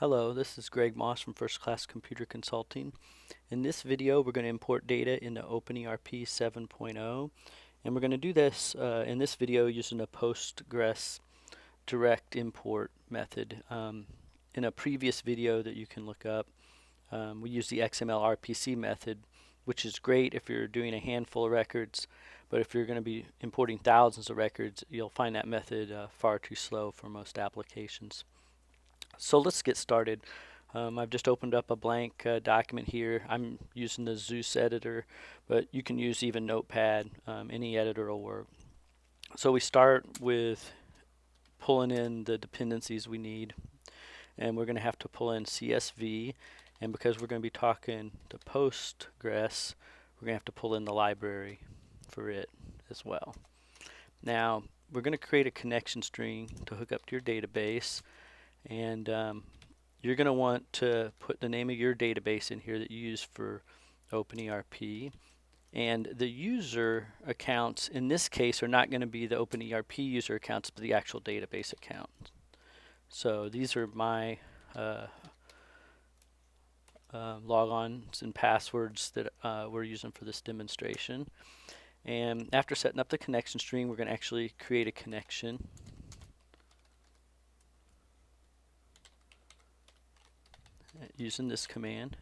Hello, this is Greg Moss from First Class Computer Consulting. In this video, we're going to import data into OpenERP 7.0, and we're going to do this in this video using a PostGRES direct import method. In a previous video that you can look up, we use the XML-RPC method, which is great if you're doing a handful of records, but if you're going to be importing thousands of records, you'll find that method far too slow for most applications. So let's get started. I've just opened up a blank document here. I'm using the Zeus editor, but you can use even Notepad. Any editor will work. So we start with pulling in the dependencies we need, and we're going to have to pull in CSV, and because we're going to be talking to PostGRES, we're going to have to pull in the library for it as well. Now we're going to create a connection string to hook up to your database, and you're going to want to put the name of your database in here that you use for OpenERP. And the user accounts in this case are not going to be the OpenERP user accounts, but the actual database accounts. So these are my logons and passwords that we're using for this demonstration. And after setting up the connection string, we're going to actually create a connection. Using this command.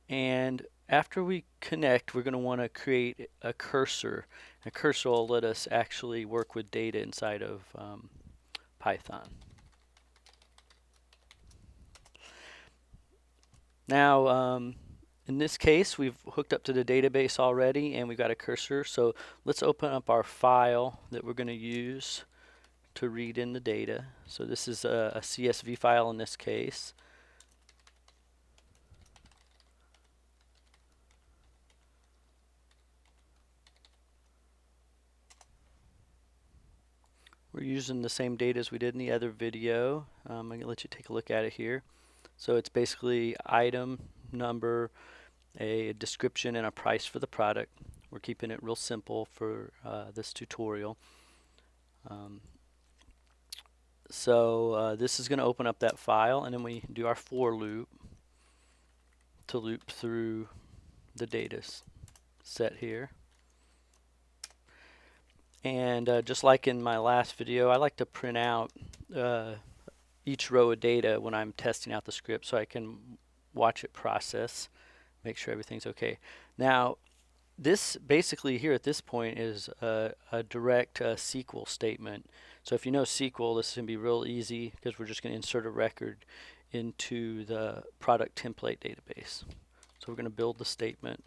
And after we connect, we're going to want to create a cursor. A cursor will let us actually work with data inside of Python. Now, in this case, we've hooked up to the database already, and we've got a cursor. So let's open up our file that we're going to use to read in the data. So this is a CSV file in this case. We're using the same data as we did in the other video. I'm going to let you take a look at it here. So it's basically item, number, a description, and a price for the product. We're keeping it real simple for this tutorial. This is going to open up that file, and then we do our for loop to loop through the data set here. And just like in my last video, I like to print out each row of data when I'm testing out the script so I can watch it process, make sure everything's okay. Now, this basically here at this point is a direct SQL statement. So if you know SQL, this is going to be real easy because we're just going to insert a record into the product template database. So we're going to build the statement.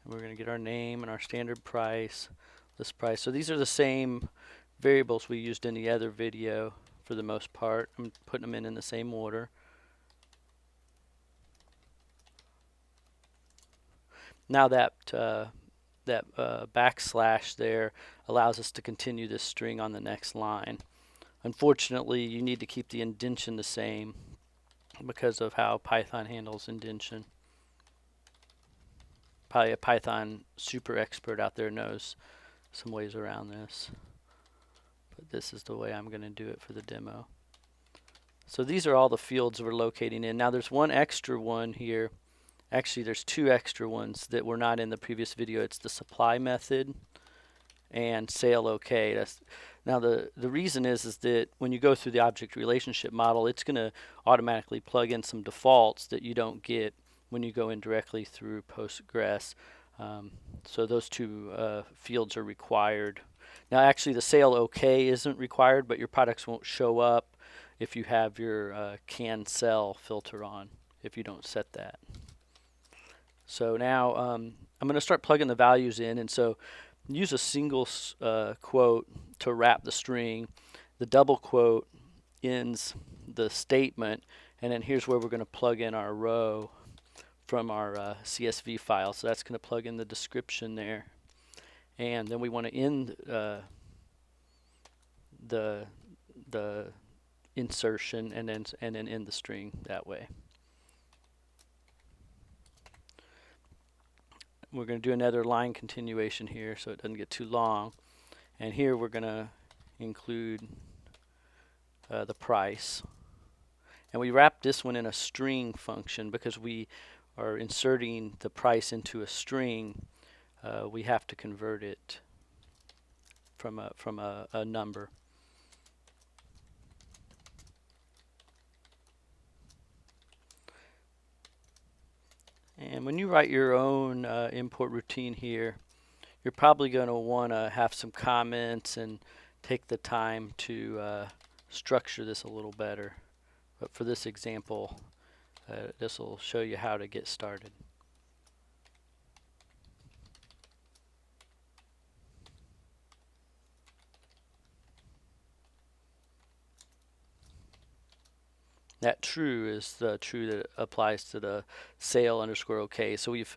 And we're going to get our name and our standard price, list price. So these are the same variables we used in the other video for the most part. I'm putting them in the same order. Now that backslash there allows us to continue this string on the next line. Unfortunately, you need to keep the indentation the same because of how Python handles indentation. Probably a Python super expert out there knows some ways around this, but this is the way I'm going to do it for the demo. So these are all the fields we're locating in. Now there's one extra one here. Actually, there's two extra ones that were not in the previous video. It's the supply method and sale OK. Now the reason is that when you go through the object relationship model, it's going to automatically plug in some defaults that you don't get when you go in directly through PostGRES. So those two fields are required. Now actually the sale OK isn't required, but your products won't show up if you have your can sell filter on, if you don't set that. So now I'm going to start plugging the values in, and so use a single quote to wrap the string. The double quote ends the statement, and then here's where we're going to plug in our row from our CSV file. So that's going to plug in the description there, and then we want to end the insertion and then end the string that way. we're going to do another line continuation here so it doesn't get too long. And here we're going to include the price. And we wrap this one in a string function because we are inserting the price into a string. We have to convert it from a number. And when you write your own import routine here, you're probably going to want to have some comments and take the time to structure this a little better. But for this example, this will show you how to get started. That true is the true that applies to the sale underscore OK. So we've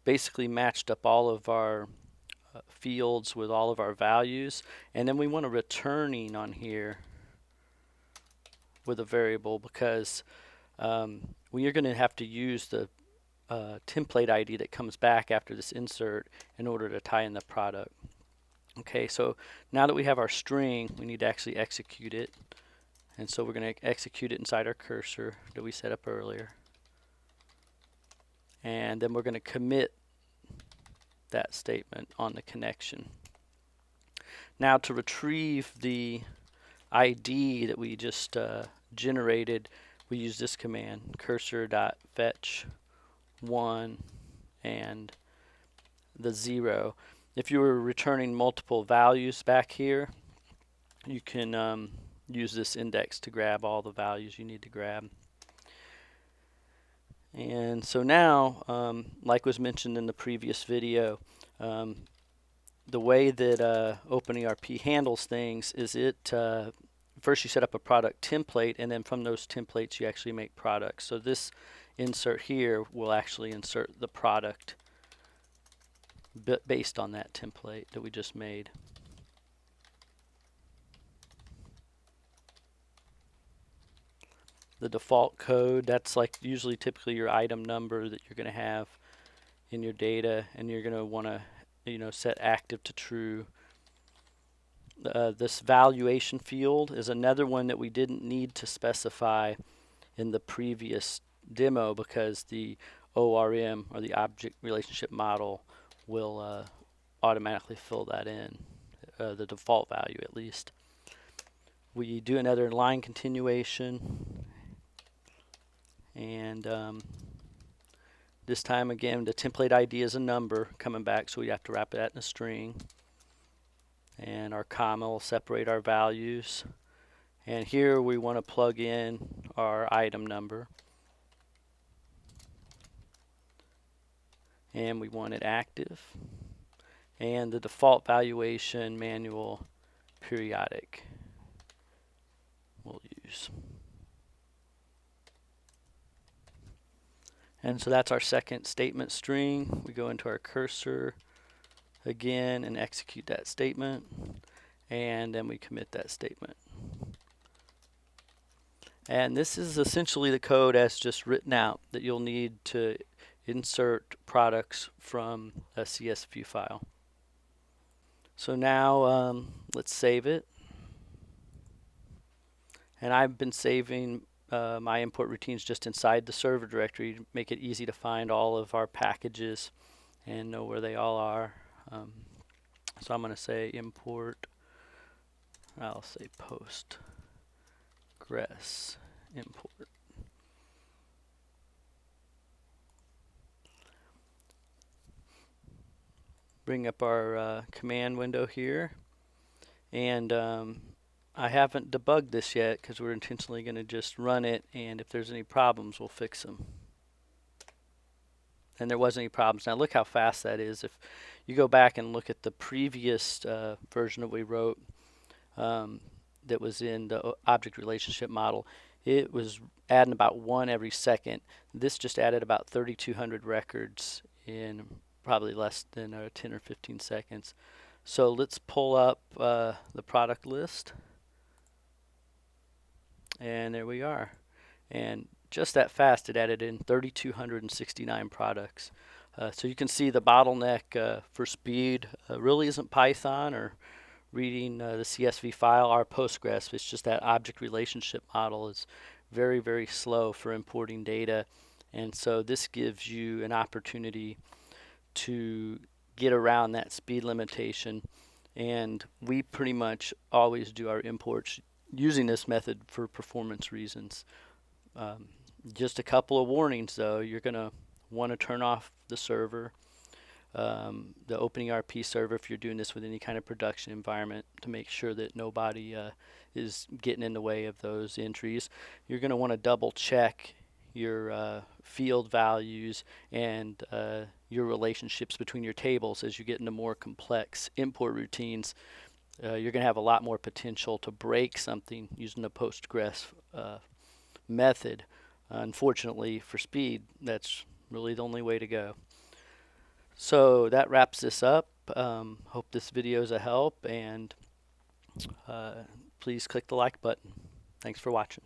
basically matched up all of our fields with all of our values, and then we want a returning on here with a variable because we're going to have to use the template ID that comes back after this insert in order to tie in the product. Okay, so now that we have our string, we need to actually execute it. And so we're going to execute it inside our cursor that we set up earlier. And then we're going to commit that statement on the connection. Now to retrieve the ID that we just generated, we use this command, cursor.fetch 1 and the 0. If you were returning multiple values back here, you can use this index to grab all the values you need to grab. And so now, like was mentioned in the previous video, the way that OpenERP handles things is first you set up a product template, and then from those templates you actually make products. So this insert here will actually insert the product based on that template that we just made. The default code, that's like usually typically your item number that you're going to have in your data, and you're going to want to set active to true. This valuation field is another one that we didn't need to specify in the previous demo because the ORM, or the object relationship model, will automatically fill that in, the default value at least. We do another line continuation, and this time again the template ID is a number coming back, so we have to wrap that in a string. And our comma will separate our values. And here we want to plug in our item number. And we want it active. And the default valuation manual periodic we'll use. And so that's our second statement string. We go into our cursor again and execute that statement, and then we commit that statement. And this is essentially the code as just written out that you'll need to insert products from a CSV file. So now let's save it. And I've been saving my import routines just inside the server directory to make it easy to find all of our packages and know where they all are. So I'm going to say import, I'll say PostGRES import. Bring up our command window here, and I haven't debugged this yet because we're intentionally going to just run it, and if there's any problems we'll fix them. And there wasn't any problems. Now look how fast that is. If you go back and look at the previous version that we wrote that was in the object relationship model, it was adding about 1 every second. This just added about 3,200 records in probably less than 10 or 15 seconds. So let's pull up the product list. And there we are. And just that fast it added in 3,269 products. So you can see the bottleneck for speed really isn't Python or reading the CSV file or PostGRES. It's just that object relationship model is very, very slow for importing data. And so this gives you an opportunity to get around that speed limitation. And we pretty much always do our imports using this method for performance reasons. Just a couple of warnings though. You're going to want to turn off the server, the OpenERP server, if you're doing this with any kind of production environment, to make sure that nobody is getting in the way of those entries. You're going to want to double check your field values and your relationships between your tables as you get into more complex import routines. You're going to have a lot more potential to break something using the PostGRES method. Unfortunately, for speed, that's really the only way to go. So that wraps this up. Hope this video is a help, and please click the like button. Thanks for watching.